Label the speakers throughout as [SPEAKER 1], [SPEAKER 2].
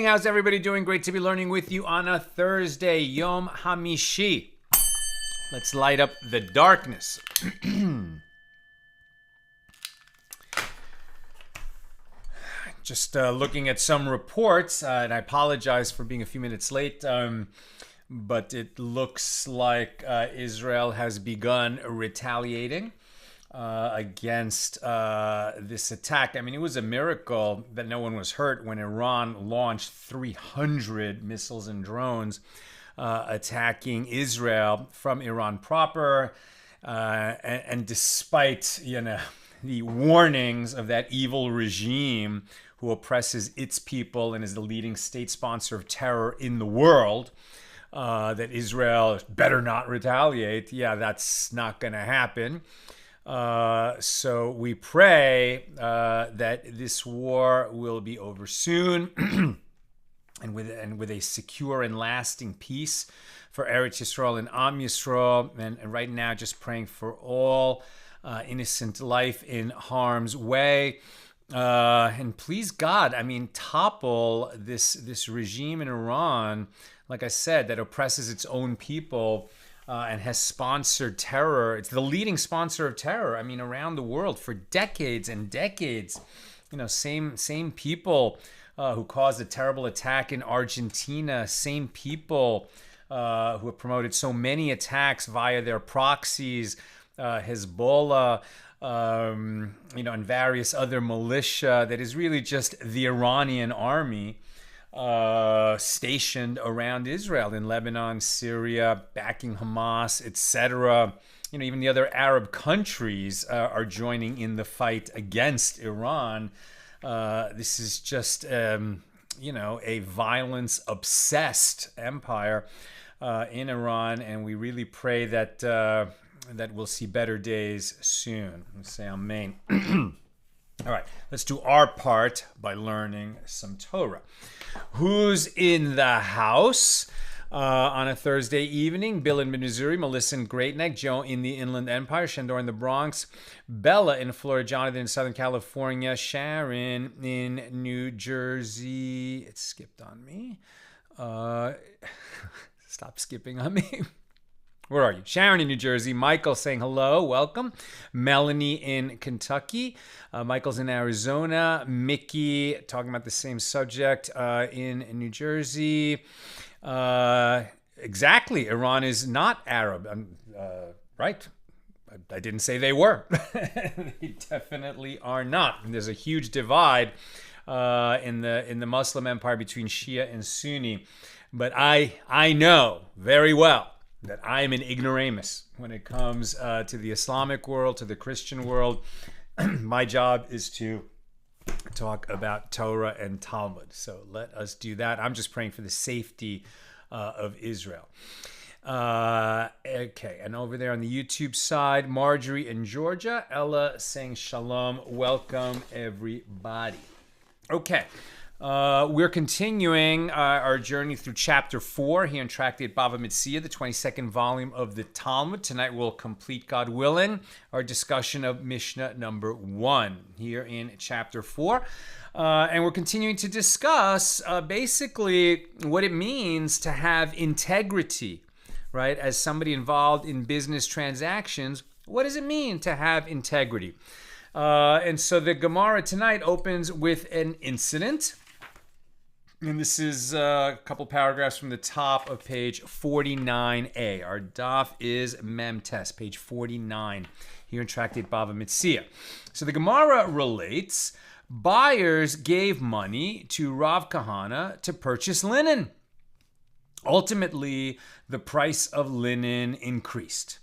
[SPEAKER 1] morning. How's everybody doing? Great to be learning with you on a Thursday, Yom Hamishi. Let's light up the darkness. Just looking at some reports, and I apologize for being a few minutes late, but it looks like Israel has begun retaliating against this attack. I mean, it was a miracle that no one was hurt when Iran launched 300 missiles and drones attacking Israel from Iran proper. And despite, the warnings of that evil regime who oppresses its people and is the leading state sponsor of terror in the world, that Israel better not retaliate. Yeah, that's not going to happen. So we pray that this war will be over soon and with a secure and lasting peace for Eretz Yisrael and Am Yisrael. And right now, just praying for all innocent life in harm's way. And please God, topple this regime in Iran, like I said, that oppresses its own people and has sponsored terror. It's the leading sponsor of terror, around the world for decades and decades. Same people who caused a terrible attack in Argentina, same people who have promoted so many attacks via their proxies, Hezbollah, and various other militia that is really just the Iranian army stationed around Israel in Lebanon, Syria, backing Hamas, etc. Even the other Arab countries are joining in the fight against Iran. This is just, a violence-obsessed empire in Iran, and we really pray that that we'll see better days soon. Let's say amen. All right, let's do our part by learning some Torah. Who's in the house on a Thursday evening? Bill in Missouri, Melissa in Great Neck, Joe in the Inland Empire, Shandor in the Bronx, Bella in Florida, Jonathan in Southern California, Sharon in New Jersey. It skipped on me. Stop skipping on me. Where are you? Sharon in New Jersey. Michael saying hello, welcome. Melanie in Kentucky. Michael's in Arizona. Mickey talking about the same subject in New Jersey. Exactly. Iran is not Arab. Right. I didn't say they were. They definitely are not. And there's a huge divide in the Muslim empire between Shia and Sunni. But I know very well that I'm an ignoramus when it comes to the Islamic world, to the Christian world. My job is to talk about Torah and Talmud. So let us do that. I'm just praying for the safety of Israel. Okay, and over there on the YouTube side, Marjorie in Georgia, Ella saying shalom. Welcome, everybody. Okay. We're continuing our journey through chapter 4 here in Tractate Bava Metzia, the 22nd volume of the Talmud. Tonight we'll complete, God willing, our discussion of Mishnah number 1 here in chapter 4. And we're continuing to discuss basically what it means to have integrity, right? As somebody involved in business transactions, what does it mean to have integrity? And so the Gemara tonight opens with an incident. And this is a couple paragraphs from the top of page 49a. Our daf is Memtes, page 49, here in Tractate Bava Metzia. So the Gemara relates, buyers gave money to Rav Kahana to purchase linen. Ultimately, the price of linen increased.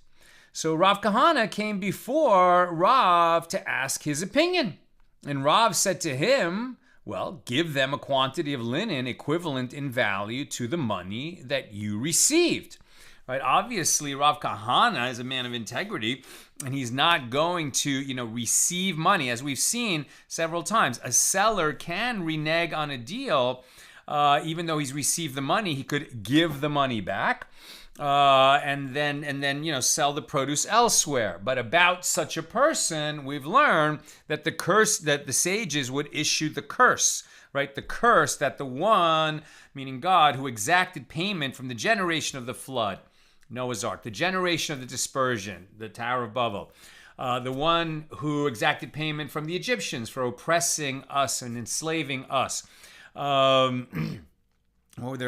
[SPEAKER 1] So Rav Kahana came before Rav to ask his opinion. And Rav said to him, well, give them a quantity of linen equivalent in value to the money that you received. Right? Obviously, Rav Kahana is a man of integrity, and he's not going to, receive money. As we've seen several times, a seller can renege on a deal. Even though he's received the money, he could give the money back. And then sell the produce elsewhere. But about such a person, we've learned that the sages would issue the curse right? The curse that the one, meaning God, who exacted payment from the generation of the flood, Noah's Ark, the generation of the dispersion, the Tower of Bava, the one who exacted payment from the Egyptians for oppressing us and enslaving us. There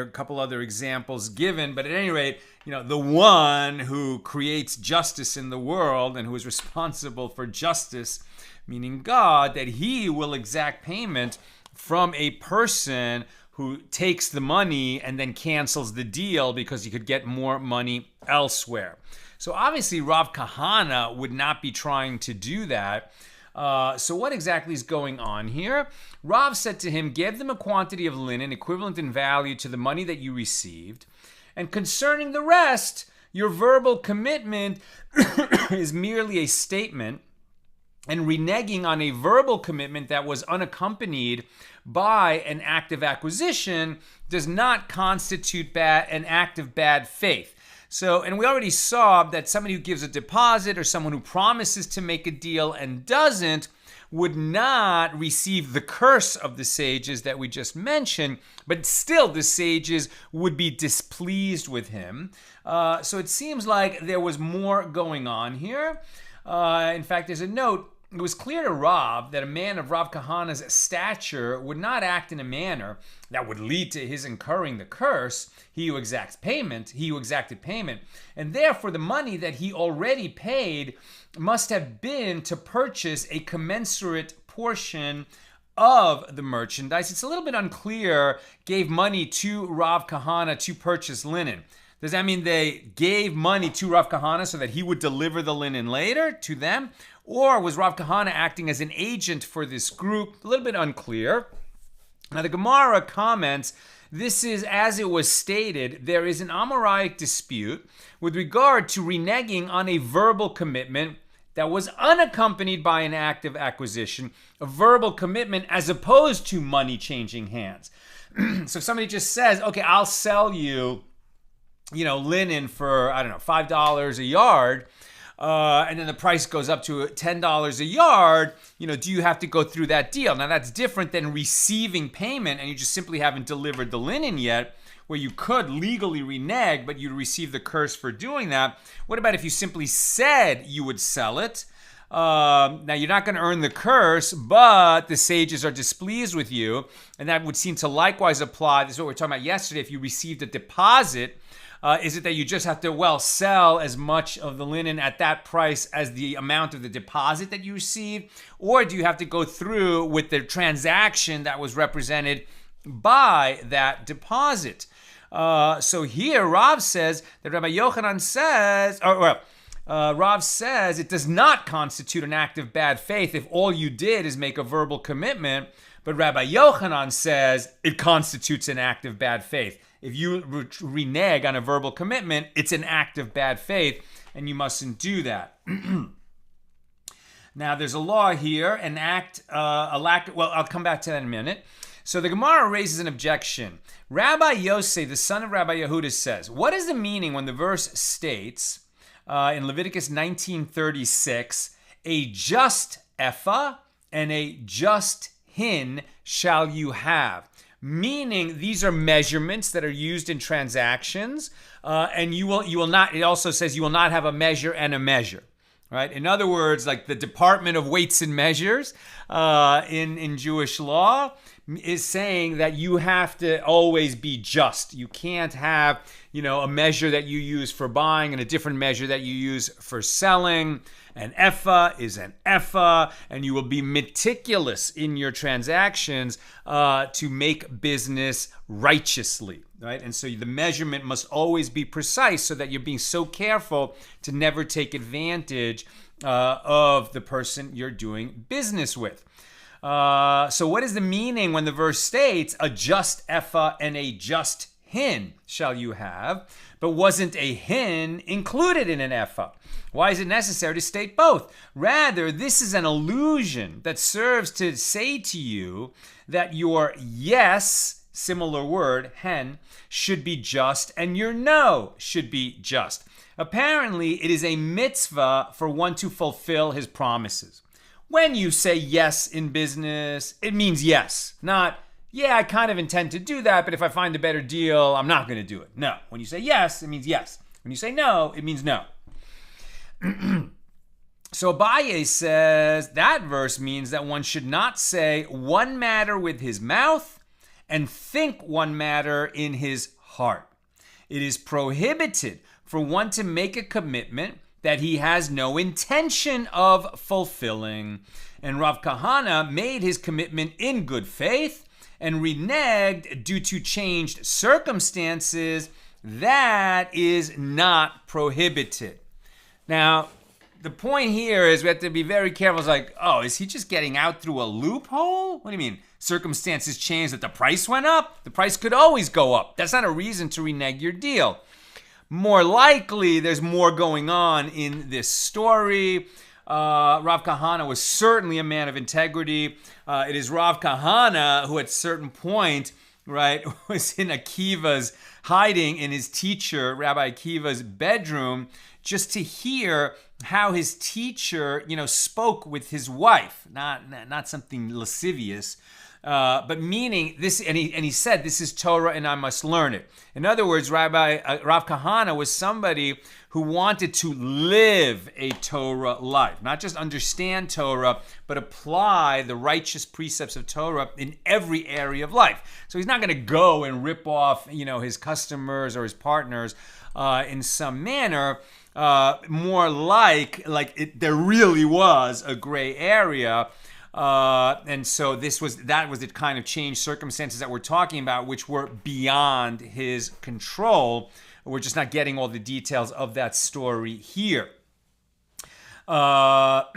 [SPEAKER 1] are a couple other examples given, but at any rate, the one who creates justice in the world and who is responsible for justice, meaning God, that he will exact payment from a person who takes the money and then cancels the deal because he could get more money elsewhere. So obviously Rav Kahana would not be trying to do that. So what exactly is going on here? Rav said to him, give them a quantity of linen equivalent in value to the money that you received. And concerning the rest, your verbal commitment is merely a statement, and reneging on a verbal commitment that was unaccompanied by an act of acquisition does not constitute an act of bad faith. So, and we already saw that somebody who gives a deposit or someone who promises to make a deal and doesn't would not receive the curse of the sages that we just mentioned, but still the sages would be displeased with him. So it seems like there was more going on here. In fact, there's a note. It was clear to Rav that a man of Rav Kahana's stature would not act in a manner that would lead to his incurring the curse, he who exacted payment, and therefore the money that he already paid must have been to purchase a commensurate portion of the merchandise. It's a little bit unclear, gave money to Rav Kahana to purchase linen. Does that mean they gave money to Rav Kahana so that he would deliver the linen later to them? Or was Rav Kahana acting as an agent for this group? A little bit unclear. Now the Gemara comments, this is as it was stated, there is an Amoraic dispute with regard to reneging on a verbal commitment that was unaccompanied by an act of acquisition, a verbal commitment as opposed to money changing hands. So if somebody just says, okay, I'll sell you, linen for, $5 a yard, and then the price goes up to $10 a yard, do you have to go through that deal? Now that's different than receiving payment and you just simply haven't delivered the linen yet, where you could legally renege, but you'd receive the curse for doing that. What about if you simply said you would sell it? Now you're not going to earn the curse, but the sages are displeased with you, and that would seem to likewise apply. This is what we were talking about yesterday. If you received a deposit, is it that you just have to, sell as much of the linen at that price as the amount of the deposit that you received? Or do you have to go through with the transaction that was represented by that deposit? So here Rav says that Rabbi Yochanan says, Rav says it does not constitute an act of bad faith if all you did is make a verbal commitment, but Rabbi Yochanan says it constitutes an act of bad faith. If you renege on a verbal commitment, it's an act of bad faith, and you mustn't do that. Now, there's a law here, I'll come back to that in a minute. So the Gemara raises an objection. Rabbi Yosef, the son of Rabbi Yehuda, says, what is the meaning when the verse states in Leviticus 19:36, a just ephah and a just hin shall you have? Meaning these are measurements that are used in transactions, and you will not. It also says you will not have a measure and a measure, right? In other words, like the Department of Weights and Measures in Jewish law is saying that you have to always be just. You can't have, a measure that you use for buying and a different measure that you use for selling. An ephah is an ephah, and you will be meticulous in your transactions to make business righteously, right? And so the measurement must always be precise so that you're being so careful to never take advantage of the person you're doing business with. So what is the meaning when the verse states, a just ephah and a just hin shall you have, but wasn't a hin included in an ephah? Why is it necessary to state both? Rather, this is an allusion that serves to say to you that your yes, similar word, hen, should be just, and your no should be just. Apparently, it is a mitzvah for one to fulfill his promises. When you say yes in business, it means yes, not yeah, I kind of intend to do that, but if I find a better deal, I'm not going to do it. No. When you say yes, it means yes. When you say no, it means no. So Abaye says that verse means that one should not say one matter with his mouth and think one matter in his heart. It is prohibited for one to make a commitment that he has no intention of fulfilling. And Rav Kahana made his commitment in good faith and reneged due to changed circumstances. That is not prohibited. Now, the point here is we have to be very careful. It's like, oh, is he just getting out through a loophole? What do you mean? Circumstances changed that the price went up? The price could always go up. That's not a reason to renege your deal. More likely, there's more going on in this story. Rav Kahana was certainly a man of integrity. It is Rav Kahana who at a certain point, right, was in Akiva's hiding in his teacher, Rabbi Akiva's bedroom, just to hear how his teacher, spoke with his wife. Not something lascivious, but meaning this, and he said, this is Torah and I must learn it. In other words, Rav Kahana was somebody who wanted to live a Torah life, not just understand Torah, but apply the righteous precepts of Torah in every area of life. So he's not going to go and rip off, his customers or his partners in some manner. More like there really was a gray area. And so that was the kind of changed circumstances that we're talking about, which were beyond his control. We're just not getting all the details of that story here. But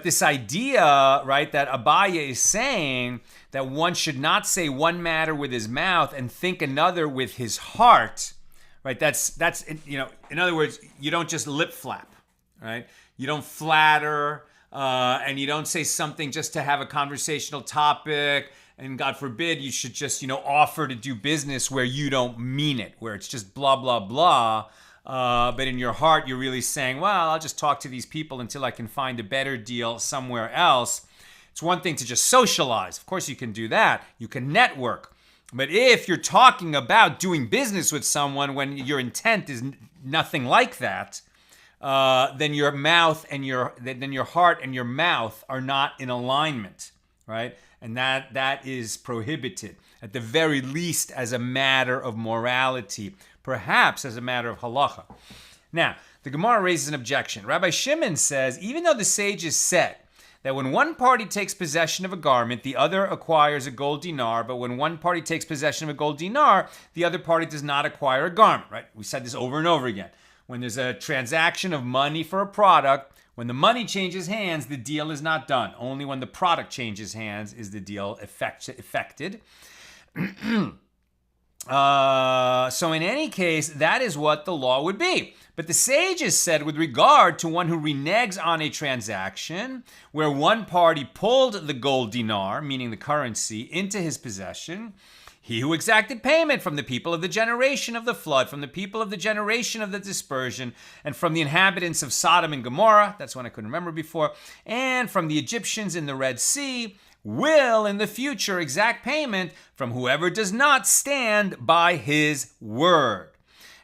[SPEAKER 1] this idea, right, that Abaye is saying that one should not say one matter with his mouth and think another with his heart, right? That's in other words, you don't just lip flap, right? You don't flatter, and you don't say something just to have a conversational topic. And God forbid you should just, offer to do business where you don't mean it, where it's just blah, blah, blah. But in your heart, you're really saying, well, I'll just talk to these people until I can find a better deal somewhere else. It's one thing to just socialize. Of course, you can do that. You can network. But if you're talking about doing business with someone when your intent is nothing like that, then your mouth and your heart and your mouth are not in alignment, right? And that is prohibited, at the very least as a matter of morality, perhaps as a matter of halacha. Now, the Gemara raises an objection. Rabbi Shimon says, even though the sages said that when one party takes possession of a garment, the other acquires a gold dinar, but when one party takes possession of a gold dinar, the other party does not acquire a garment, right? We said this over and over again. When there's a transaction of money for a product, when the money changes hands, the deal is not done. Only when the product changes hands is the deal effected. So in any case, that is what the law would be. But the sages said with regard to one who reneges on a transaction where one party pulled the gold dinar, meaning the currency, into his possession, he who exacted payment from the people of the generation of the flood, from the people of the generation of the dispersion, and from the inhabitants of Sodom and Gomorrah, that's one I couldn't remember before, and from the Egyptians in the Red Sea, will in the future exact payment from whoever does not stand by his word.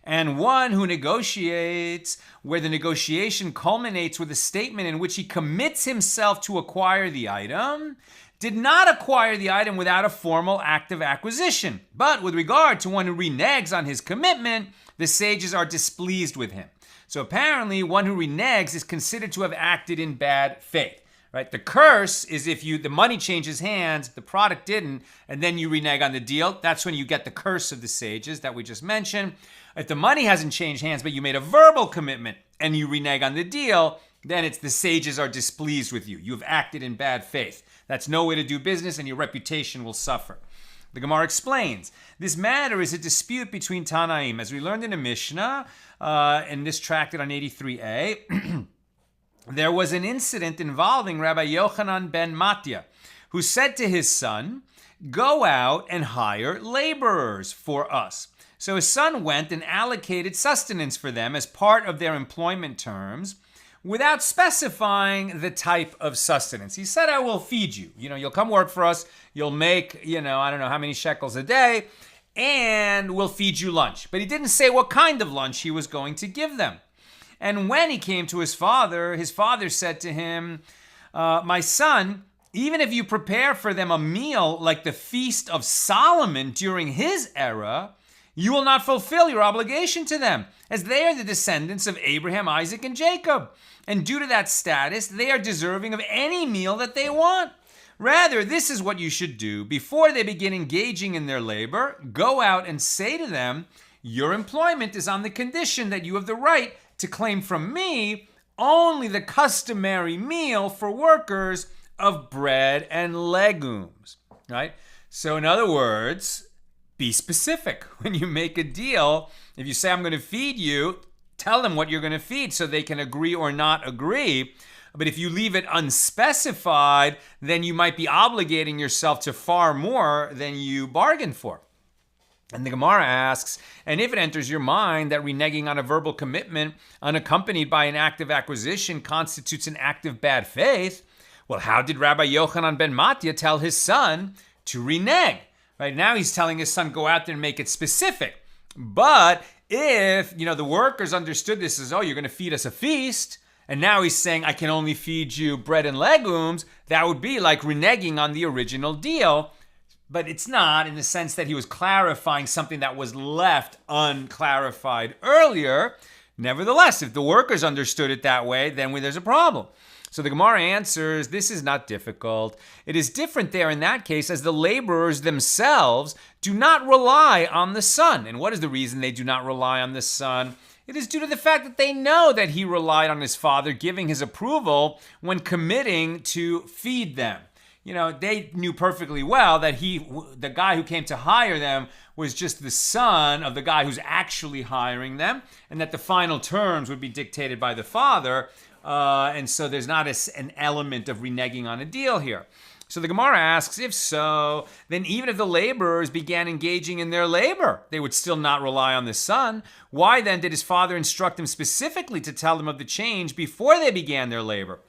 [SPEAKER 1] And one who negotiates, where the negotiation culminates with a statement in which he commits himself to acquire the item, did not acquire the item without a formal act of acquisition. But with regard to one who reneges on his commitment, the sages are displeased with him. So apparently, one who reneges is considered to have acted in bad faith. Right? The curse is if the money changes hands, the product didn't, and then you renege on the deal. That's when you get the curse of the sages that we just mentioned. If the money hasn't changed hands, but you made a verbal commitment and you renege on the deal, then it's the sages are displeased with you. You've acted in bad faith. That's no way to do business, and your reputation will suffer. The Gemara explains, this matter is a dispute between Tanaim. As we learned in the Mishna, in this tractate on 83a, there was an incident involving Rabbi Yochanan ben Metzia, who said to his son, go out and hire laborers for us. So his son went and allocated sustenance for them as part of their employment terms. without specifying the type of sustenance. He said, I will feed you. You'll come work for us. You'll make, I don't know how many shekels a day, and we'll feed you lunch. But he didn't say what kind of lunch he was going to give them. And when he came to his father said to him, my son, even if you prepare for them a meal like the feast of Solomon during his era, you will not fulfill your obligation to them, as they are the descendants of Abraham, Isaac, and Jacob. And due to that status, they are deserving of any meal that they want. Rather, this is what you should do. Before they begin engaging in their labor, go out and say to them, your employment is on the condition that you have the right to claim from me only the customary meal for workers of bread and legumes, right? So in other words, be specific. When you make a deal, if you say, I'm going to feed you, tell them what you're going to feed so they can agree or not agree. But if you leave it unspecified, then you might be obligating yourself to far more than you bargained for. And the Gemara asks, and if it enters your mind that reneging on a verbal commitment unaccompanied by an act of acquisition constitutes an act of bad faith, well, how did Rabbi Yochanan ben Metzia tell his son to renege? Right now he's telling his son, go out there and make it specific. But if, the workers understood this as, you're going to feed us a feast, and now he's saying, I can only feed you bread and legumes, that would be like reneging on the original deal. But it's not, in the sense that he was clarifying something that was left unclarified earlier. Nevertheless, if the workers understood it that way, then there's a problem. So the Gemara answers, this is not difficult. It is different there in that case, as the laborers themselves do not rely on the son. And what is the reason they do not rely on the son? It is due to the fact that they know that he relied on his father giving his approval when committing to feed them. They knew perfectly well that the guy who came to hire them was just the son of the guy who's actually hiring them, and that the final terms would be dictated by the father. And so there's not an element of reneging on a deal here. So the Gemara asks, if so, then even if the laborers began engaging in their labor, they would still not rely on the son. Why then did his father instruct him specifically to tell them of the change before they began their labor?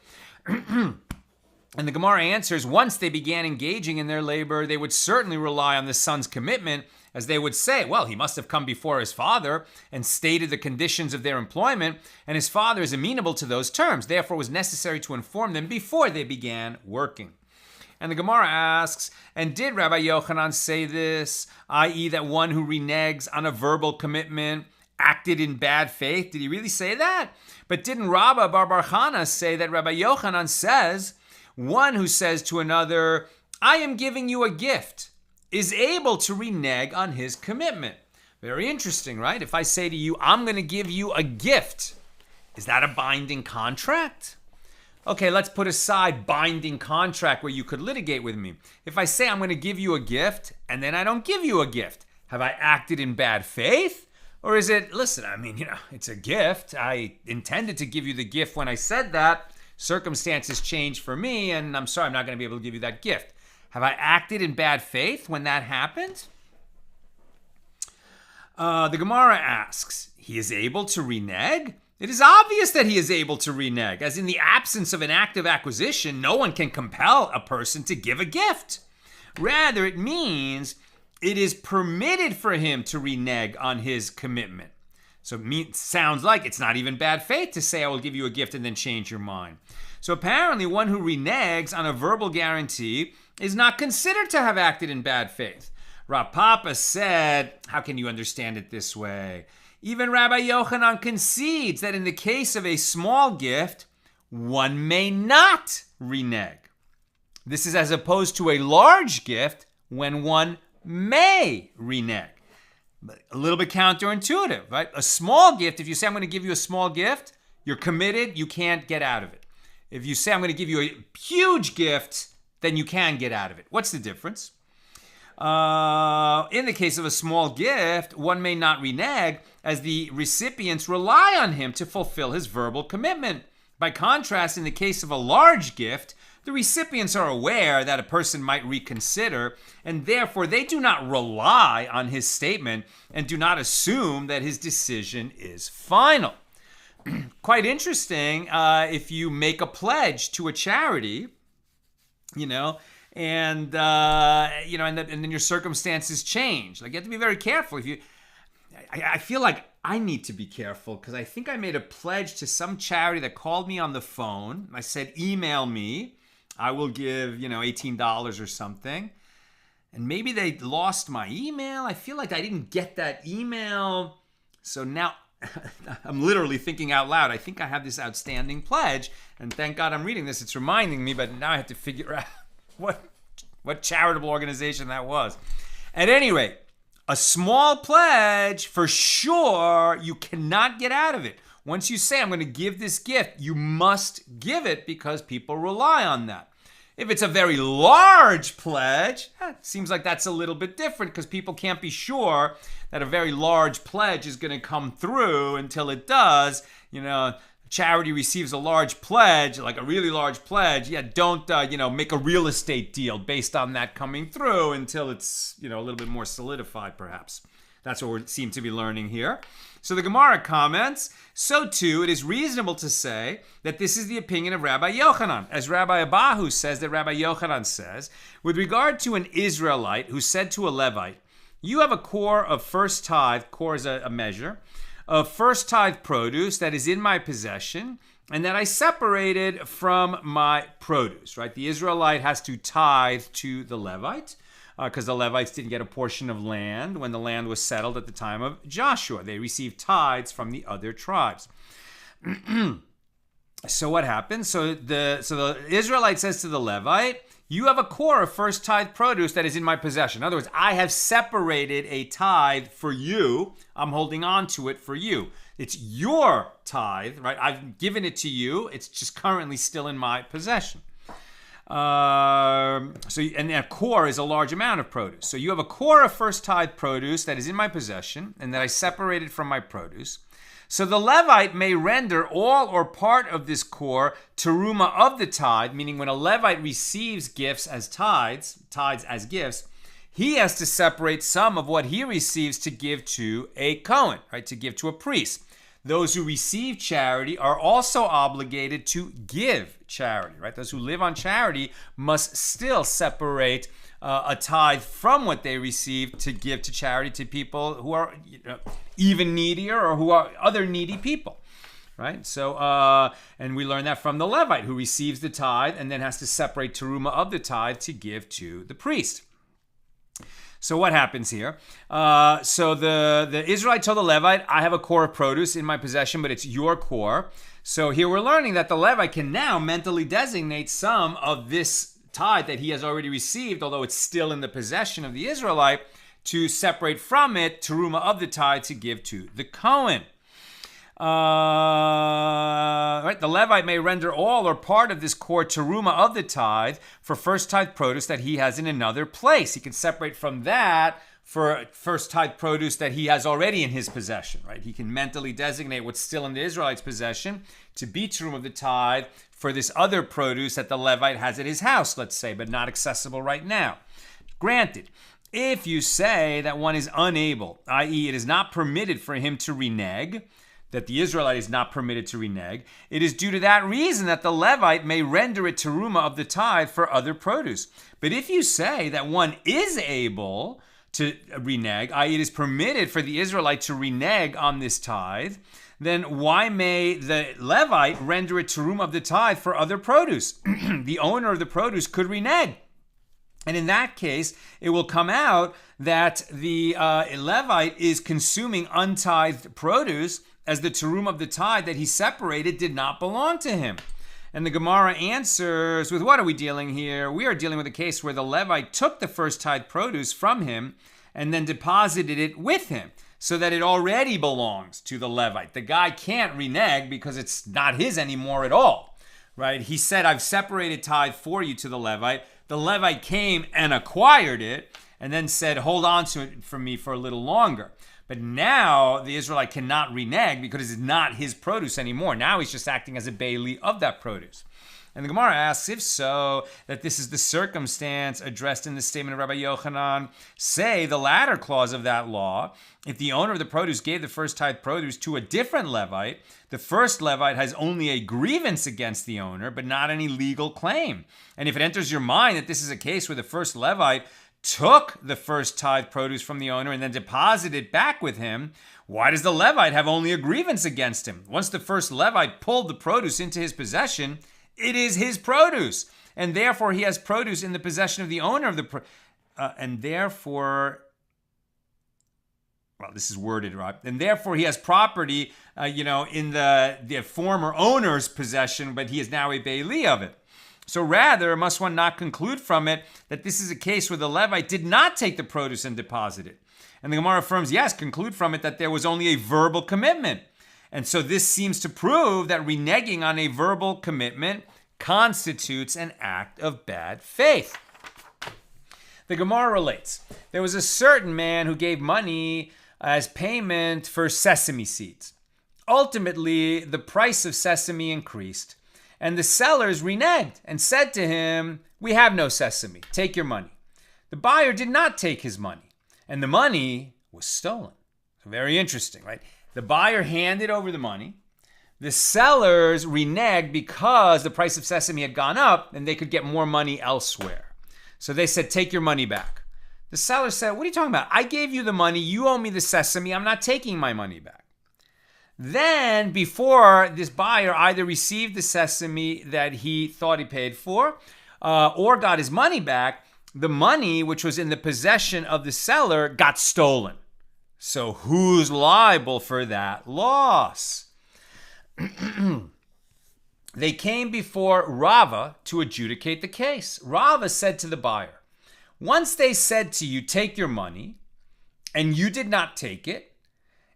[SPEAKER 1] And the Gemara answers, once they began engaging in their labor, they would certainly rely on the son's commitment, as they would say, well, he must have come before his father and stated the conditions of their employment, and his father is amenable to those terms. Therefore, it was necessary to inform them before they began working. And the Gemara asks, and did Rabbi Yochanan say this, i.e. that one who reneges on a verbal commitment acted in bad faith? Did he really say that? But didn't Rabba bar Bar Chana say that Rabbi Yochanan says, one who says to another, I am giving you a gift, is able to renege on his commitment? Very interesting, right? If I say to you, I'm going to give you a gift, is that a binding contract? Okay, let's put aside binding contract where you could litigate with me. If I say I'm going to give you a gift and then I don't give you a gift, have I acted in bad faith? Or is it, listen, it's a gift. I intended to give you the gift when I said that. Circumstances changed for me, and I'm sorry, I'm not going to be able to give you that gift. Have I acted in bad faith when that happened? The Gemara asks, he is able to renege? It is obvious that he is able to renege, as in the absence of an act of acquisition, no one can compel a person to give a gift. Rather, it means it is permitted for him to renege on his commitment. So it sounds like it's not even bad faith to say, I will give you a gift and then change your mind. So apparently one who reneges on a verbal guarantee is not considered to have acted in bad faith. Rav Papa said, how can you understand it this way? Even Rabbi Yochanan concedes that in the case of a small gift, one may not renege. This is as opposed to a large gift when one may renege. A little bit counterintuitive, right? A small gift, if you say I'm going to give you a small gift, you're committed, you can't get out of it. If you say I'm going to give you a huge gift, then you can get out of it. What's the difference? In the case of a small gift, one may not renege as the recipients rely on him to fulfill his verbal commitment. By contrast, in the case of a large gift, the recipients are aware that a person might reconsider, and therefore they do not rely on his statement and do not assume that his decision is final. quite interesting if you make a pledge to a charity, you know, and and then your circumstances change. Like, you have to be very careful. I feel like I need to be careful because I think I made a pledge to some charity that called me on the phone. I said, email me. I will give, $18 or something. And maybe they lost my email. I feel like I didn't get that email. So now I'm literally thinking out loud. I think I have this outstanding pledge. And thank God I'm reading this. It's reminding me, but now I have to figure out what charitable organization that was. At any rate, a small pledge, for sure, you cannot get out of it. Once you say, I'm going to give this gift, you must give it because people rely on that. If it's a very large pledge, it seems like that's a little bit different because people can't be sure that a very large pledge is going to come through until it does. Charity receives a large pledge, like a really large pledge. Yeah, don't, make a real estate deal based on that coming through until it's, a little bit more solidified, perhaps. That's what we seem to be learning here. So the Gemara comments, so too it is reasonable to say that this is the opinion of Rabbi Yochanan. As Rabbi Abahu says that Rabbi Yochanan says, with regard to an Israelite who said to a Levite, you have a core of first tithe, core is a measure, of first tithe produce that is in my possession and that I separated from my produce, right? The Israelite has to tithe to the Levite, because the Levites didn't get a portion of land when the land was settled at the time of Joshua. They received tithes from the other tribes. So what happens? So the Israelite says to the Levite, you have a core of first tithe produce that is in my possession. In other words, I have separated a tithe for you. I'm holding on to it for you. It's your tithe, right? I've given it to you. It's just currently still in my possession. And a core is a large amount of produce. So you have a core of first tithe produce that is in my possession and that I separated from my produce. So the Levite may render all or part of this core teruma of the tithe, meaning when a Levite receives gifts as tithes as gifts, he has to separate some of what he receives to give to a Kohen, right? To give to a priest. Those who receive charity are also obligated to give charity, right? Those who live on charity must still separate a tithe from what they receive to give to charity to people who are even needier or who are other needy people, right? So, and we learn that from the Levite who receives the tithe and then has to separate teruma of the tithe to give to the priest. So what happens here? So the Israelite told the Levite, I have a core of produce in my possession, but it's your core. So here we're learning that the Levite can now mentally designate some of this tithe that he has already received, although it's still in the possession of the Israelite, to separate from it teruma of the tithe to give to the Kohen. Right, the Levite may render all or part of this core teruma of the tithe for first tithe produce that he has in another place. He can separate from that for first tithe produce that he has already in his possession. Right, he can mentally designate what's still in the Israelite's possession to be teruma of the tithe for this other produce that the Levite has at his house, let's say, but not accessible right now. Granted, if you say that one is unable, i.e., it is not permitted for him to renege, that the Israelite is not permitted to renege, it is due to that reason that the Levite may render it teruma of the tithe for other produce. But if you say that one is able to renege, i.e., it is permitted for the Israelite to renege on this tithe, then why may the Levite render it teruma of the tithe for other produce? The owner of the produce could renege. And in that case, it will come out that the Levite is consuming untithed produce as the teruma of the tithe that he separated did not belong to him. And the Gemara answers, with what are we dealing here? We are dealing with a case where the Levite took the first tithe produce from him and then deposited it with him so that it already belongs to the Levite. The guy can't renege because it's not his anymore at all, right? He said, I've separated tithe for you to the Levite. The Levite came and acquired it and then said, hold on to it for me for a little longer. But now the Israelite cannot renege because it's not his produce anymore. Now he's just acting as a bailee of that produce. And the Gemara asks, if so, that this is the circumstance addressed in the statement of Rabbi Yochanan, say the latter clause of that law, if the owner of the produce gave the first tithe produce to a different Levite, the first Levite has only a grievance against the owner, but not any legal claim. And if it enters your mind that this is a case where the first Levite took the first tithe produce from the owner and then deposited it back with him, why does the Levite have only a grievance against him? Once the first Levite pulled the produce into his possession, it is his produce, and therefore he has produce in the possession of the owner of the and therefore, well, this is worded right, and therefore he has property, in the former owner's possession, but he is now a bailee of it. So rather, must one not conclude from it that this is a case where the Levite did not take the produce and deposit it? And the Gemara affirms, yes, conclude from it that there was only a verbal commitment. And so this seems to prove that reneging on a verbal commitment constitutes an act of bad faith. The Gemara relates, there was a certain man who gave money as payment for sesame seeds. Ultimately, the price of sesame increased, and the sellers reneged and said to him, we have no sesame, take your money. The buyer did not take his money, and the money was stolen. Very interesting, right? The buyer handed over the money. The sellers reneged because the price of sesame had gone up and they could get more money elsewhere. So they said, take your money back. The seller said, what are you talking about? I gave you the money. You owe me the sesame. I'm not taking my money back. Then, before this buyer either received the sesame that he thought he paid for or got his money back, the money, which was in the possession of the seller, got stolen. So who's liable for that loss? They came before Rava to adjudicate the case. Rava said to the buyer, once they said to you, take your money, and you did not take it,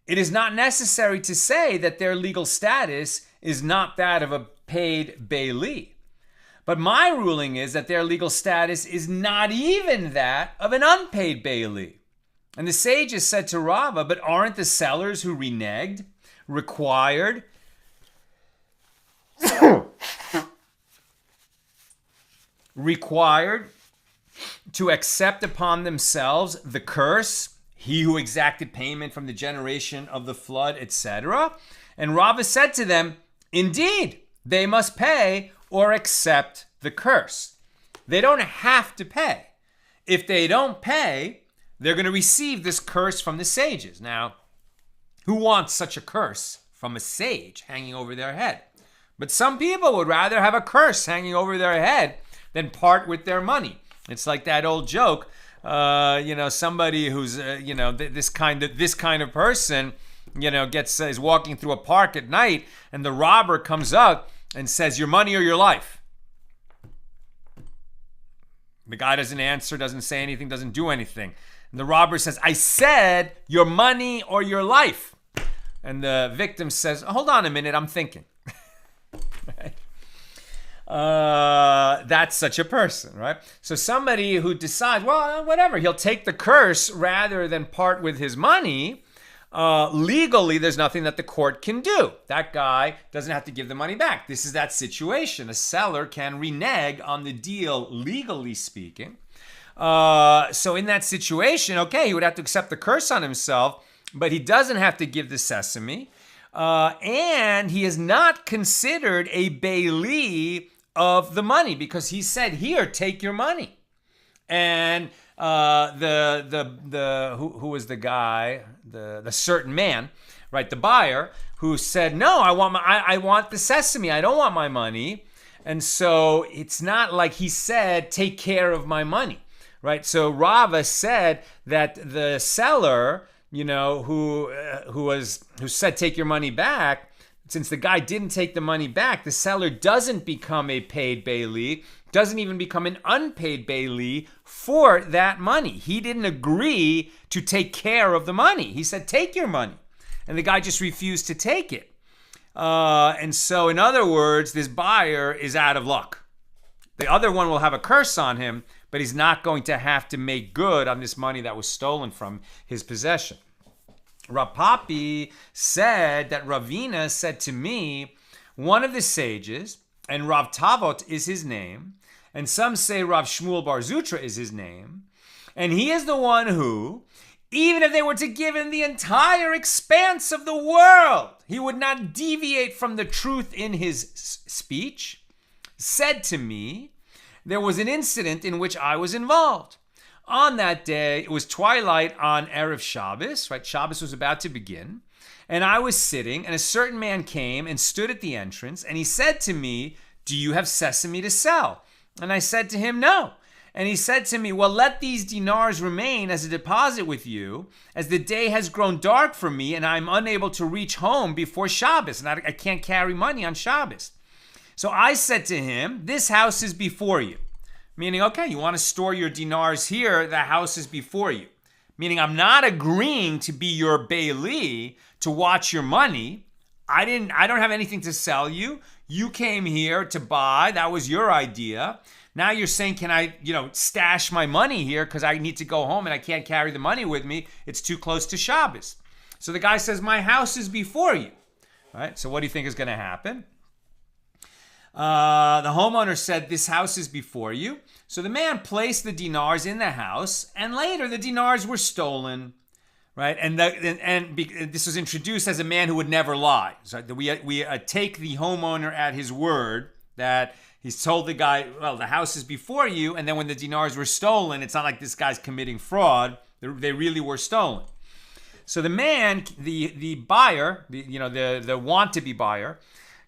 [SPEAKER 1] it is not necessary to say that their legal status is not that of a paid bailee. But my ruling is that their legal status is not even that of an unpaid bailee. And the sages said to Rava, but aren't the sellers who reneged required to accept upon themselves the curse, he who exacted payment from the generation of the flood, etc.? And Rava said to them, indeed, they must pay or accept the curse. They don't have to pay. If they don't pay, they're going to receive this curse from the sages. Now, who wants such a curse from a sage hanging over their head? But some people would rather have a curse hanging over their head than part with their money. It's like that old joke, somebody who's, this kind of person, is walking through a park at night, and the robber comes up and says, your money or your life. The guy doesn't answer, doesn't say anything, doesn't do anything. And the robber says, I said your money or your life. And the victim says, hold on a minute, I'm thinking. Right? That's such a person, right? So somebody who decides, well, whatever, he'll take the curse rather than part with his money, legally, there's nothing that the court can do. That guy doesn't have to give the money back. This is that situation. A seller can renege on the deal, legally speaking. So in that situation, okay, he would have to accept the curse on himself, but he doesn't have to give the sesame. And he is not considered a bailee of the money because he said, here, take your money. And who was the guy, the certain man, right, the buyer, who said, no, I want the sesame, I don't want my money. And so it's not like he said, take care of my money, right? So Rava said that the seller, who said take your money back, since the guy didn't take the money back, the seller doesn't become a paid bailee, doesn't even become an unpaid bailee for that money. He didn't agree to take care of the money. He said, take your money. And the guy just refused to take it. And so, in other words, this buyer is out of luck. The other one will have a curse on him, but he's not going to have to make good on this money that was stolen from his possession. Rav Papi said that Ravina said to me, one of the sages and Rav Tavot is his name, and some say Rav Shmuel Bar Zutra is his name, and he is the one who, even if they were to give him the entire expanse of the world, he would not deviate from the truth in his speech, said to me, there was an incident in which I was involved. On that day, it was twilight on Erev Shabbos, right? Shabbos was about to begin. And I was sitting, and a certain man came and stood at the entrance, and he said to me, do you have sesame to sell? And I said to him, no. And he said to me, well, let these dinars remain as a deposit with you, as the day has grown dark for me, and I'm unable to reach home before Shabbos, and I can't carry money on Shabbos. So I said to him, this house is before you. Meaning, okay, you want to store your dinars here, the house is before you. Meaning, I'm not agreeing to be your bailee to watch your money. I don't have anything to sell you. You came here to buy. That was your idea. Now you're saying, can I, stash my money here because I need to go home and I can't carry the money with me. It's too close to Shabbos. So the guy says, my house is before you. All right. So what do you think is going to happen? The homeowner said, this house is before you. So the man placed the dinars in the house, and later the dinars were stolen, right? And this was introduced as a man who would never lie. So we take the homeowner at his word that he's told the guy, well, the house is before you, and then when the dinars were stolen, it's not like this guy's committing fraud. They really were stolen. So the man, the buyer, the want-to-be buyer,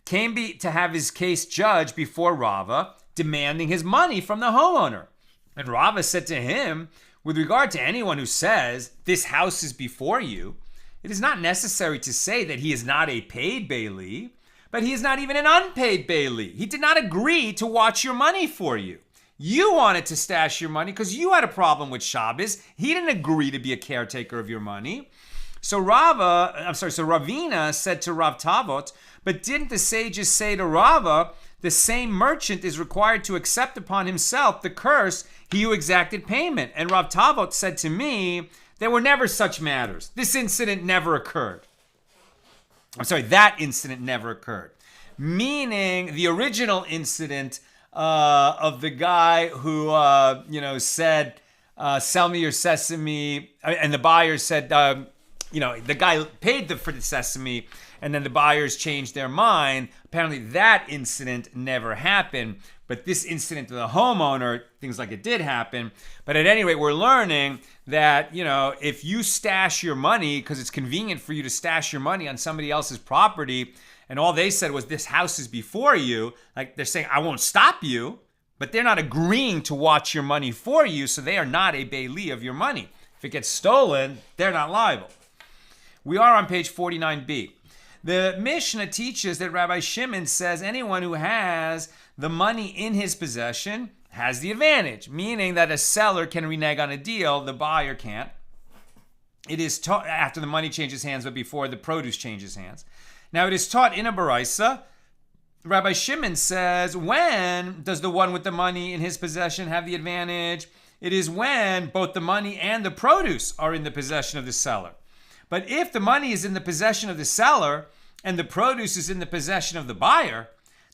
[SPEAKER 1] came to have his case judged before Rava, demanding his money from the homeowner. And Rava said to him, with regard to anyone who says, this house is before you, it is not necessary to say that he is not a paid bailee, but he is not even an unpaid bailee. He did not agree to watch your money for you. You wanted to stash your money because you had a problem with Shabbos. He didn't agree to be a caretaker of your money. So Ravina said to Rav Tavot, but didn't the sages say to Rava, the same merchant is required to accept upon himself the curse, he who exacted payment? And Rav Tavot said to me, there were never such matters. This incident never occurred. That incident never occurred. Meaning the original incident of the guy who, said, sell me your sesame, and the buyer said, the guy paid for the sesame, and then the buyers changed their mind. Apparently that incident never happened, but this incident to the homeowner, things like it did happen. But at any rate, we're learning that, if you stash your money, because it's convenient for you to stash your money on somebody else's property, and all they said was, this house is before you, like they're saying, I won't stop you, but they're not agreeing to watch your money for you, so they are not a bailee of your money. If it gets stolen, they're not liable. We are on page 49b. The Mishna teaches that Rabbi Shimon says anyone who has the money in his possession has the advantage, meaning that a seller can renege on a deal, the buyer can't. It is taught after the money changes hands, but before the produce changes hands. Now it is taught in a baraisa. Rabbi Shimon says, when does the one with the money in his possession have the advantage? It is when both the money and the produce are in the possession of the seller. But if the money is in the possession of the seller and the produce is in the possession of the buyer,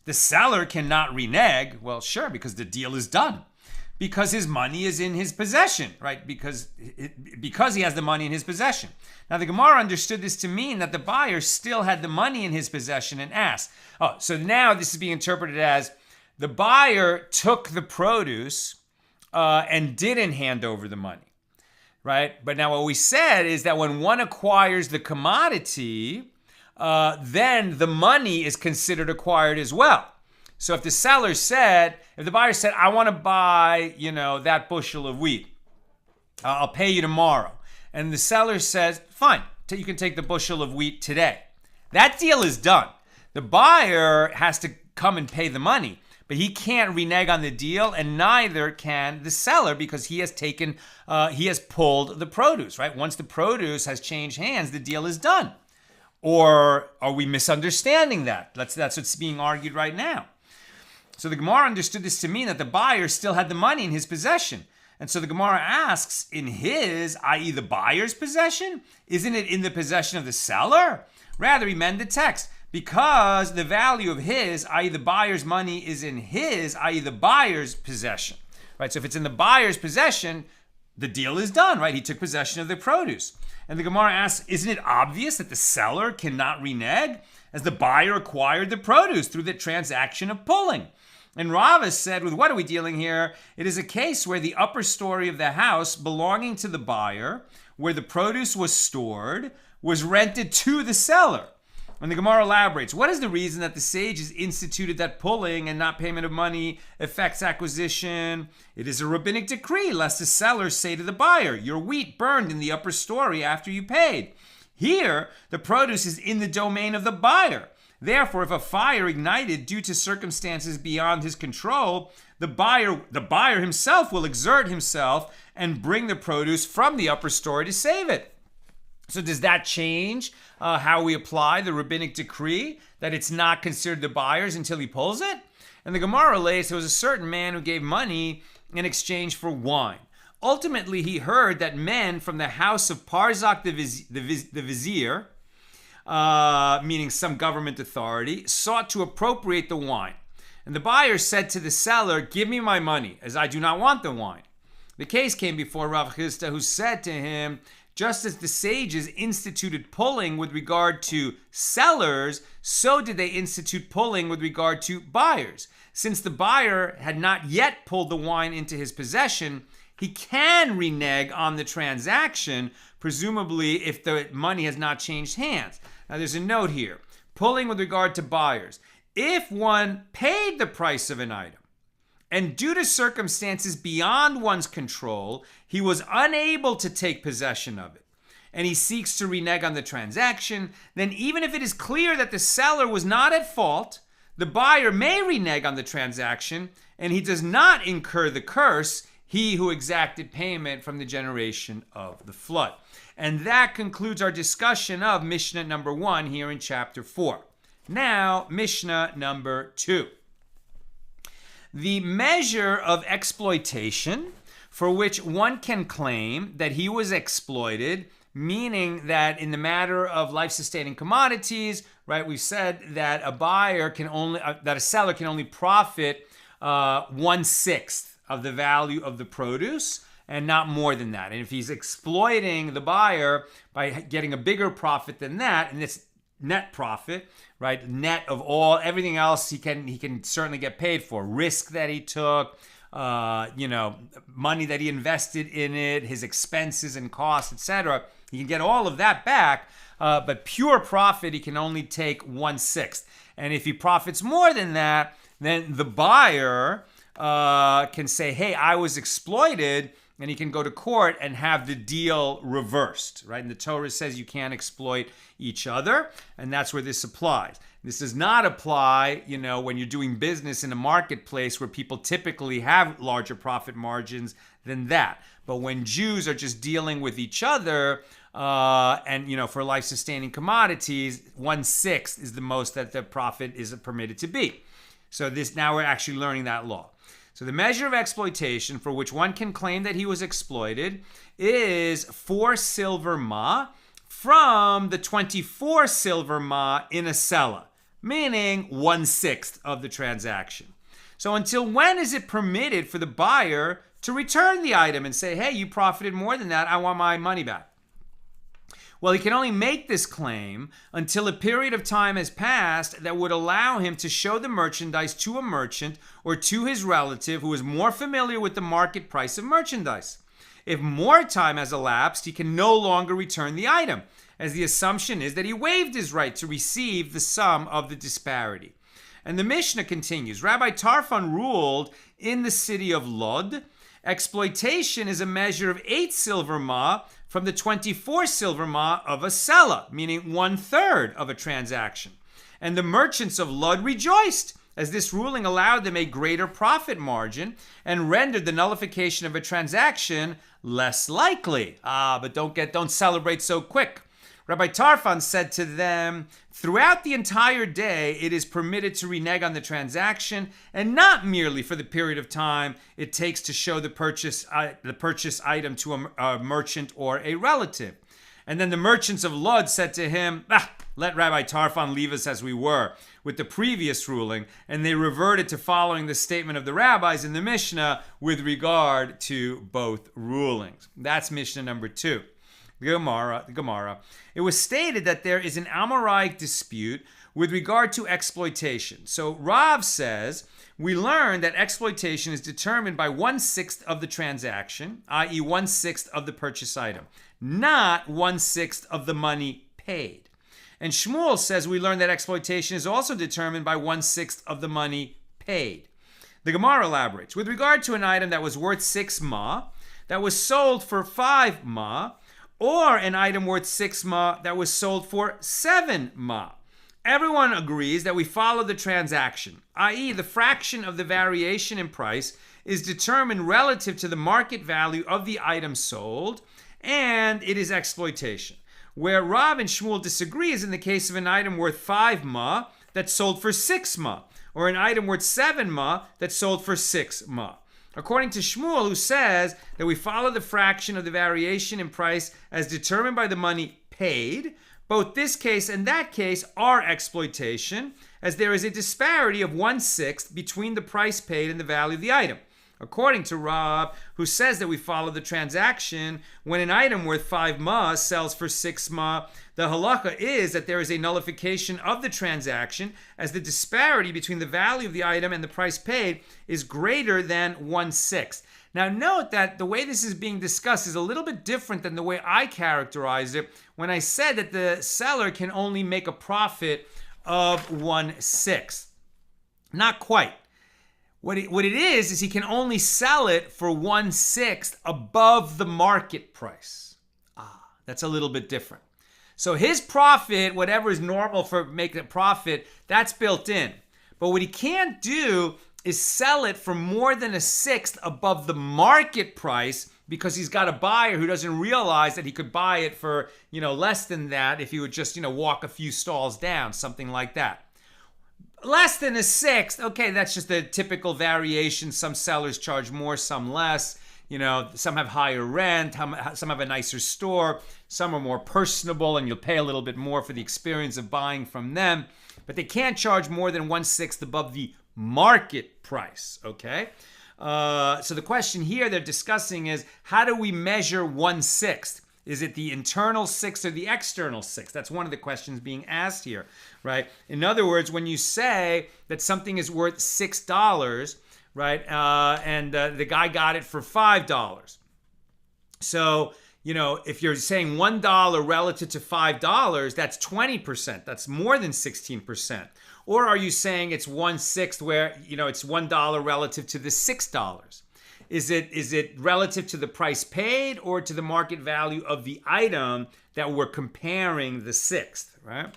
[SPEAKER 1] the seller cannot renege. Well, sure, because the deal is done. Because his money is in his possession, right? Because he has the money in his possession. Now, the Gemara understood this to mean that the buyer still had the money in his possession and asked. Oh, so now this is being interpreted as the buyer took the produce and didn't hand over the money. Right? But now what we said is that when one acquires the commodity, then the money is considered acquired as well. So if the buyer said, I want to buy, that bushel of wheat, I'll pay you tomorrow. And the seller says, fine, you can take the bushel of wheat today. That deal is done. The buyer has to come and pay the money. But he can't renege on the deal, and neither can the seller because he has pulled the produce, right? Once the produce has changed hands, the deal is done. Or are we misunderstanding that? That's what's being argued right now. So the Gemara understood this to mean that the buyer still had the money in his possession. And so the Gemara asks, in his, i.e. the buyer's possession? Isn't it in the possession of the seller? Rather, he meant the text. because the value of his, i.e. the buyer's money, is in his, i.e. the buyer's possession, right? So if it's in the buyer's possession, the deal is done, right? He took possession of the produce. And the Gemara asks, isn't it obvious that the seller cannot renege, as the buyer acquired the produce through the transaction of pulling? And Rava said, with what are we dealing here? It is a case where the upper story of the house belonging to the buyer, where the produce was stored, was rented to the seller. And the Gemara elaborates, what is the reason that the sages instituted that pulling and not payment of money affects acquisition? It is a rabbinic decree, lest the seller say to the buyer, your wheat burned in the upper story after you paid. Here, the produce is in the domain of the buyer. Therefore, if a fire ignited due to circumstances beyond his control, the buyer himself will exert himself and bring the produce from the upper story to save it. So does that change how we apply the rabbinic decree, that it's not considered the buyer's until he pulls it? And the Gemara relates, there was a certain man who gave money in exchange for wine. Ultimately, he heard that men from the house of Parzak the vizier, meaning some government authority, sought to appropriate the wine. And the buyer said to the seller, give me my money, as I do not want the wine. The case came before Rav Chisda, who said to him, just as the sages instituted pulling with regard to sellers, so did they institute pulling with regard to buyers. Since the buyer had not yet pulled the wine into his possession, he can renege on the transaction, presumably if the money has not changed hands. Now there's a note here. Pulling with regard to buyers. If one paid the price of an item, and due to circumstances beyond one's control, he was unable to take possession of it, and he seeks to renege on the transaction, then even if it is clear that the seller was not at fault, the buyer may renege on the transaction, and he does not incur the curse, he who exacted payment from the generation of the flood. And that concludes our discussion of Mishnah number 1 here in chapter 4. Now, Mishnah number 2. The measure of exploitation for which one can claim that he was exploited, meaning that in the matter of life-sustaining commodities, right, we've said that a seller can only profit 1/6 of the value of the produce, and not more than that. And if he's exploiting the buyer by getting a bigger profit than that, and this net profit, right, net of everything else he can certainly get paid for, risk that he took, money that he invested in it, his expenses and costs, etc. He can get all of that back, but pure profit he can only take 1/6. And if he profits more than that, then the buyer can say, hey, I was exploited, and he can go to court and have the deal reversed, right? And the Torah says you can't exploit each other, and that's where this applies. This does not apply, when you're doing business in a marketplace where people typically have larger profit margins than that. But when Jews are just dealing with each other, and for life-sustaining commodities, 1/6 is the most that the profit is permitted to be. So now we're actually learning that law. So the measure of exploitation for which one can claim that he was exploited is 4 silver ma from the 24 silver ma in a sella, meaning 1/6 of the transaction. So until when is it permitted for the buyer to return the item and say, hey, you profited more than that, I want my money back? Well, he can only make this claim until a period of time has passed that would allow him to show the merchandise to a merchant or to his relative who is more familiar with the market price of merchandise. If more time has elapsed, he can no longer return the item, as the assumption is that he waived his right to receive the sum of the disparity. And the Mishnah continues, Rabbi Tarfon ruled in the city of Lod, exploitation is a measure of 8 silver ma from the 24 silver ma of a sella, meaning 1/3 of a transaction. And the merchants of Lod rejoiced, as this ruling allowed them a greater profit margin and rendered the nullification of a transaction less likely. But don't celebrate so quick. Rabbi Tarfon said to them, throughout the entire day, it is permitted to renege on the transaction, and not merely for the period of time it takes to show the purchase item to a merchant or a relative. And then the merchants of Lod said to him, let Rabbi Tarfon leave us as we were with the previous ruling, and they reverted to following the statement of the rabbis in the Mishnah with regard to both rulings. That's Mishnah number 2. The Gemara. It was stated that there is an Amoraic dispute with regard to exploitation. So Rav says, we learned that exploitation is determined by 1/6 of the transaction, i.e. 1/6 of the purchase item, not 1/6 of the money paid. And Shmuel says we learned that exploitation is also determined by 1/6 of the money paid. The Gemara elaborates, with regard to an item that was worth 6 ma, that was sold for 5 ma, or an item worth 6 ma that was sold for 7 ma. Everyone agrees that we follow the transaction, i.e. the fraction of the variation in price is determined relative to the market value of the item sold, and it is exploitation. Where Rav and Shmuel disagree is in the case of an item worth 5 ma that's sold for 6 ma, or an item worth 7 ma that's sold for 6 ma. According to Shmuel, who says that we follow the fraction of the variation in price as determined by the money paid, both this case and that case are exploitation, as there is a disparity of 1/6 between the price paid and the value of the item. According to Rav, who says that we follow the transaction, when an item worth 5 ma sells for 6 ma, the halacha is that there is a nullification of the transaction, as the disparity between the value of the item and the price paid is greater than 1/6. Now note that the way this is being discussed is a little bit different than the way I characterized it when I said that the seller can only make a profit of 1/6. Not quite. What it is he can only sell it for 1/6 above the market price. That's a little bit different. So his profit, whatever is normal for making a profit, that's built in. But what he can't do is sell it for more than 1/6 above the market price, because he's got a buyer who doesn't realize that he could buy it for, less than that if he would just, walk a few stalls down, something like that. Less than 1/6, okay, that's just a typical variation. Some sellers charge more, some less. Some have higher rent, some have a nicer store, some are more personable, and you'll pay a little bit more for the experience of buying from them. But they can't charge more than 1/6 above the market price, okay? So the question here they're discussing is, how do we measure 1/6? Is it the internal 6 or the external 6? That's one of the questions being asked here, right? In other words, when you say that something is worth $6, right, and the guy got it for $5. So, if you're saying $1 relative to $5, that's 20%. That's more than 16%. Or are you saying it's 1/6 where, it's $1 relative to the $6? Is it relative to the price paid or to the market value of the item that we're comparing the 6th, right?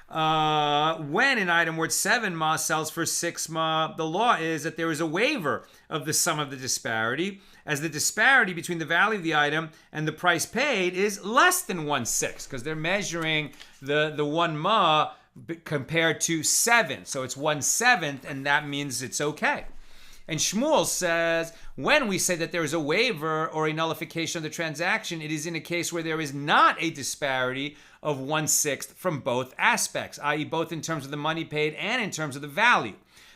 [SPEAKER 1] When an item worth 7 ma sells for 6 ma, the law is that there is a waiver of the sum of the disparity, as the disparity between the value of the item and the price paid is less than 1/6, because they're measuring the 1 ma compared to 7. So it's 1/7, and that means it's okay. And Shmuel says, when we say that there is a waiver or a nullification of the transaction, it is in a case where there is not a disparity of 1/6 from both aspects, i.e. both in terms of the money paid and in terms of the value.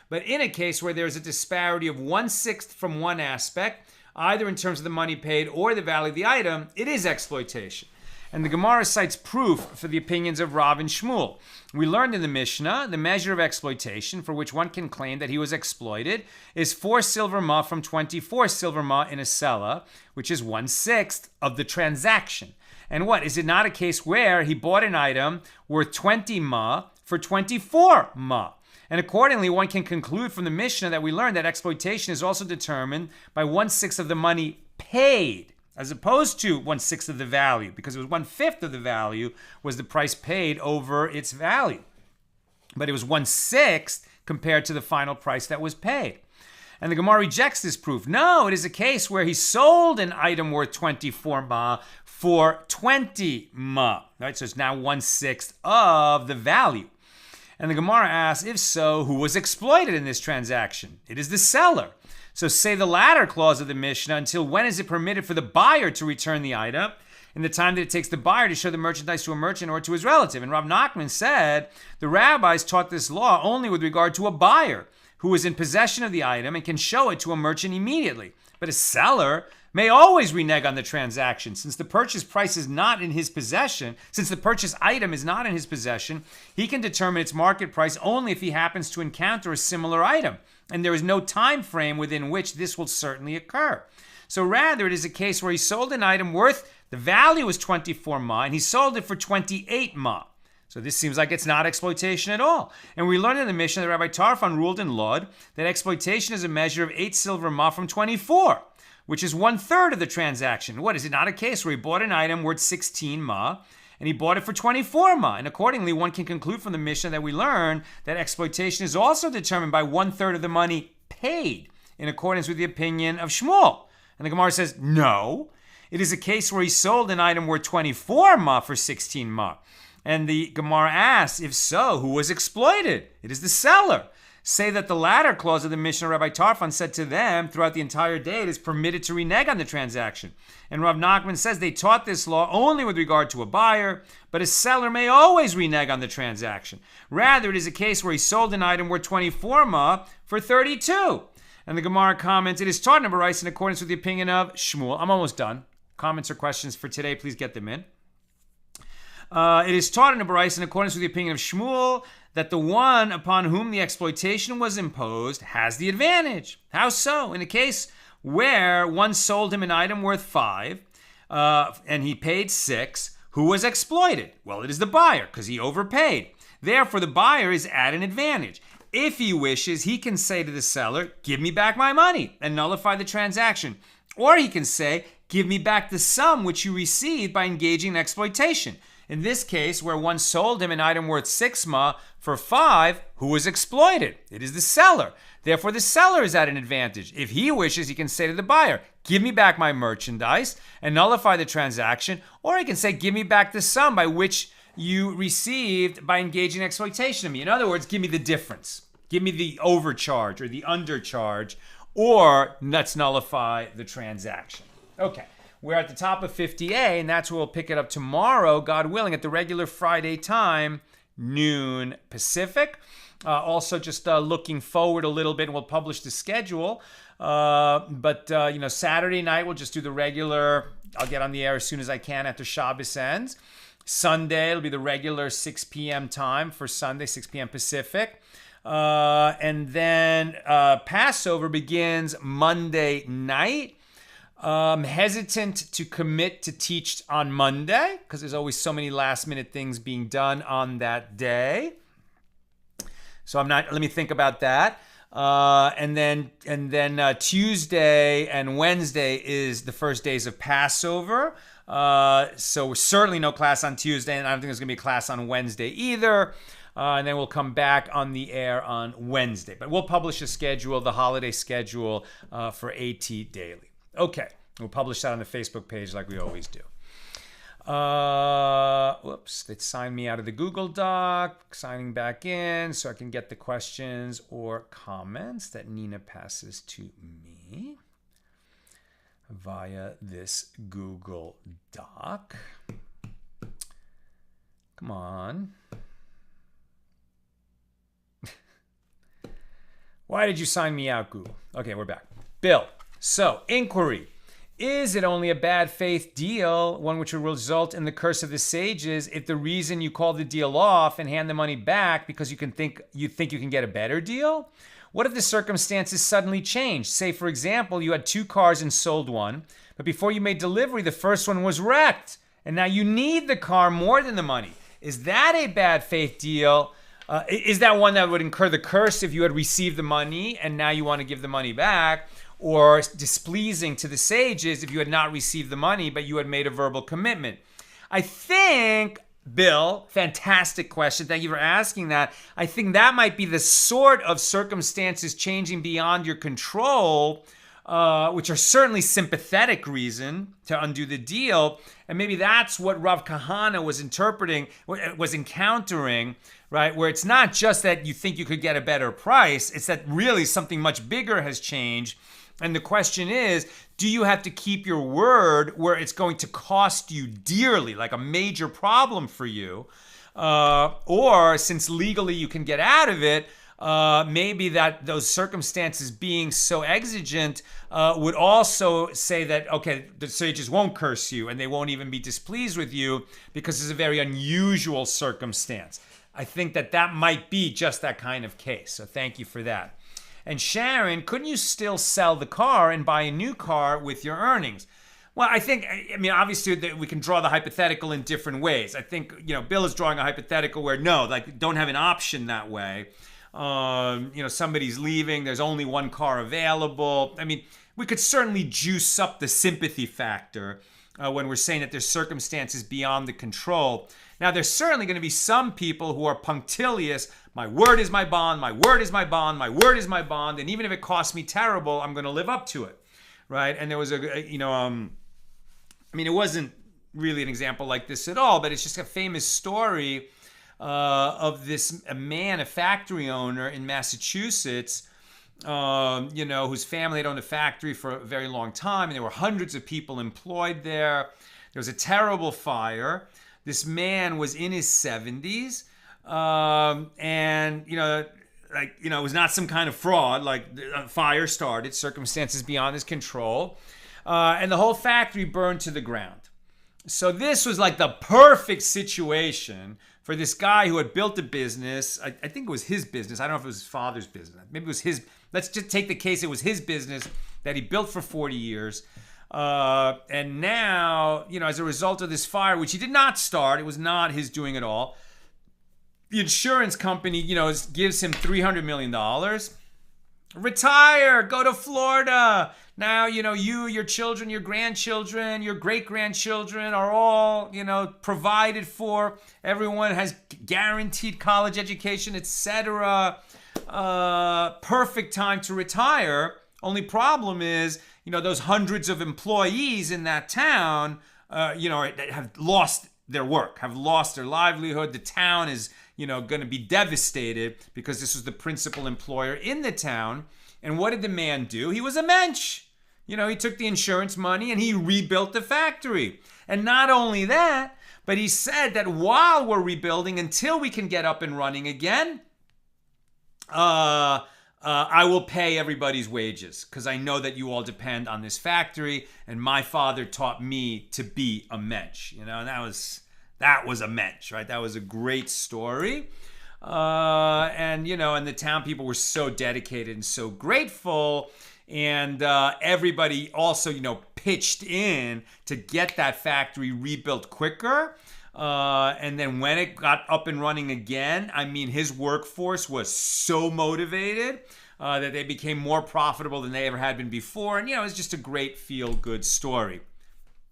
[SPEAKER 1] But in a case where there is a disparity of 1/6 from one aspect, either in terms of the money paid or the value of the item, it is exploitation. And the Gemara cites proof for the opinions of Rav and Shmuel. We learned in the Mishnah, the measure of exploitation for which one can claim that he was exploited is 4 silver ma from 24 silver ma in a sela, which is 1/6 of the transaction. And what, is it not a case where he bought an item worth 20 ma for 24 ma? And accordingly, one can conclude from the Mishnah that we learned that exploitation is also determined by 1/6 of the money paid, as opposed to 1/6 of the value, because it was 1/5 of the value was the price paid over its value. But it was 1/6 compared to the final price that was paid. And the Gemara rejects this proof. No, it is a case where he sold an item worth 24 ma for 20 ma. Right? So it's now 1/6 of the value. And the Gemara asks, if so, who was exploited in this transaction? It is the seller. So say the latter clause of the Mishnah, until when is it permitted for the buyer to return the item? in the time that it takes the buyer to show the merchandise to a merchant or to his relative. And Rav Nachman said the rabbis taught this law only with regard to a buyer who is in possession of the item and can show it to a merchant immediately. But a seller may always renege on the transaction. Since the purchase price is not in his possession, since the purchase item is not in his possession, he can determine its market price only if he happens to encounter a similar item. And there is no time frame within which this will certainly occur. So rather, it is a case where he sold an item worth, the value is 24 ma, and he sold it for 28 ma. So this seems like it's not exploitation at all. And we learned in the Mishna that Rabbi Tarfon ruled in Lod that exploitation is a measure of 8 silver ma from 24, which is 1/3 of the transaction. What, is it not a case where he bought an item worth 16 ma, and he bought it for 24 ma? And accordingly, one can conclude from the Mishnah that we learn that exploitation is also determined by 1/3 of the money paid, in accordance with the opinion of Shmuel. And the Gemara says, no, it is a case where he sold an item worth 24 ma for 16 ma. And the Gemara asks, if so, who was exploited? It is the seller. Say that the latter clause of the Mishnah, Rabbi Tarfon said to them, throughout the entire day, it is permitted to renege on the transaction. And Rav Nachman says they taught this law only with regard to a buyer, but a seller may always renege on the transaction. Rather, it is a case where he sold an item worth 24 ma for 32. And the Gemara comments, it is taught in a Baraisa in accordance with the opinion of Shmuel. I'm almost done. Comments or questions for today, please get them in. It is taught in a Baraisa in accordance with the opinion of Shmuel that the one upon whom the exploitation was imposed has the advantage. How so? In a case where one sold him an item worth 5 and he paid 6, who was exploited? Well, it is the buyer because he overpaid. Therefore, the buyer is at an advantage. If he wishes, he can say to the seller, give me back my money and nullify the transaction. Or he can say, give me back the sum which you received by engaging in exploitation. In this case, where one sold him an item worth 6 ma for 5, who was exploited? It is the seller. Therefore, the seller is at an advantage. If he wishes, he can say to the buyer, give me back my merchandise and nullify the transaction. Or he can say, give me back the sum by which you received by engaging in exploitation of me. In other words, give me the difference. Give me the overcharge or the undercharge, or let's nullify the transaction. Okay. We're at the top of 50A, and that's where we'll pick it up tomorrow, God willing, at the regular Friday time, noon Pacific. Also, just looking forward a little bit, and we'll publish the schedule. But Saturday night, we'll just do the regular, I'll get on the air as soon as I can after Shabbos ends. Sunday, it'll be the regular 6 p.m. time for Sunday, 6 p.m. Pacific. And then Passover begins Monday night. Hesitant to commit to teach on Monday because there's always so many last minute things being done on that day. So let me think about that. And then Tuesday and Wednesday is the first days of Passover. So certainly no class on Tuesday, and I don't think there's going to be a class on Wednesday either. And then we'll come back on the air on Wednesday. But we'll publish a schedule, the holiday schedule for AT Daily. Okay, we'll publish that on the Facebook page like we always do. Whoops, they signed me out of the Google Doc, signing back in so I can get the questions or comments that Nina passes to me via this Google Doc. Come on. Why did you sign me out, Google? Okay, we're back. Bill. So, inquiry. Is it only a bad faith deal, one which will result in the curse of the sages, if the reason you call the deal off and hand the money back because you think you can get a better deal? What if the circumstances suddenly change? Say, for example, you had 2 cars and sold one, but before you made delivery, the first one was wrecked, and now you need the car more than the money. Is that a bad faith deal? Is that one that would incur the curse if you had received the money and now you want to give the money back? Or displeasing to the sages if you had not received the money, but you had made a verbal commitment? I think, Bill, fantastic question. Thank you for asking that. I think that might be the sort of circumstances changing beyond your control, which are certainly sympathetic reason to undo the deal. And maybe that's what Rav Kahana was encountering, right? Where it's not just that you think you could get a better price, it's that really something much bigger has changed. And the question is, do you have to keep your word where it's going to cost you dearly, like a major problem for you? Or since legally you can get out of it, maybe that those circumstances being so exigent would also say that, okay, the sages won't curse you and they won't even be displeased with you because it's a very unusual circumstance. I think that might be just that kind of case. So thank you for that. And Sharon, couldn't you still sell the car and buy a new car with your earnings? Well, I mean, obviously we can draw the hypothetical in different ways. I think, Bill is drawing a hypothetical where no, like don't have an option that way. Somebody's leaving, there's only one car available. I mean, we could certainly juice up the sympathy factor when we're saying that there's circumstances beyond the control. Now, there's certainly going to be some people who are punctilious. My word is my bond, my word is my bond, my word is my bond, and even if it costs me terrible, I'm going to live up to it, right? And there was it wasn't really an example like this at all, but it's just a famous story of a man, a factory owner in Massachusetts, whose family had owned a factory for a very long time, and there were hundreds of people employed there. There was a terrible fire. This man was in his 70s, it was not some kind of fraud, like a fire started, circumstances beyond his control, and the whole factory burned to the ground. So this was like the perfect situation for this guy who had built a business. I think it was his business. I don't know if it was his father's business. Maybe it was his. Let's just take the case. It was his business that he built for 40 years. And now, as a result of this fire, which he did not start, it was not his doing at all. The insurance company, gives him $300 million. Retire, go to Florida. Now, you, your children, your grandchildren, your great-grandchildren are all, provided for. Everyone has guaranteed college education, etc. Perfect time to retire. Only problem is, those hundreds of employees in that town, have lost their work, have lost their livelihood. The town is, going to be devastated because this was the principal employer in the town. And what did the man do? He was a mensch. He took the insurance money and he rebuilt the factory. And not only that, but he said that while we're rebuilding, until we can get up and running again, I will pay everybody's wages because I know that you all depend on this factory, and my father taught me to be a mensch. And that was a mensch, right? That was a great story. And the town people were so dedicated and so grateful, and everybody also, pitched in to get that factory rebuilt quicker. And then when it got up and running again, I mean, his workforce was so motivated that they became more profitable than they ever had been before. And, it was just a great feel-good story.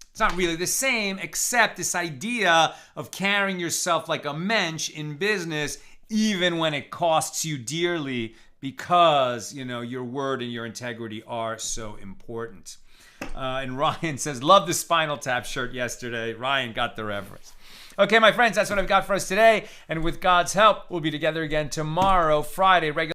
[SPEAKER 1] It's not really the same, except this idea of carrying yourself like a mensch in business, even when it costs you dearly, because, your word and your integrity are so important. And Ryan says, love the Spinal Tap shirt yesterday. Ryan got the reference. Okay, my friends, that's what I've got for us today. And with God's help, we'll be together again tomorrow, Friday, regular.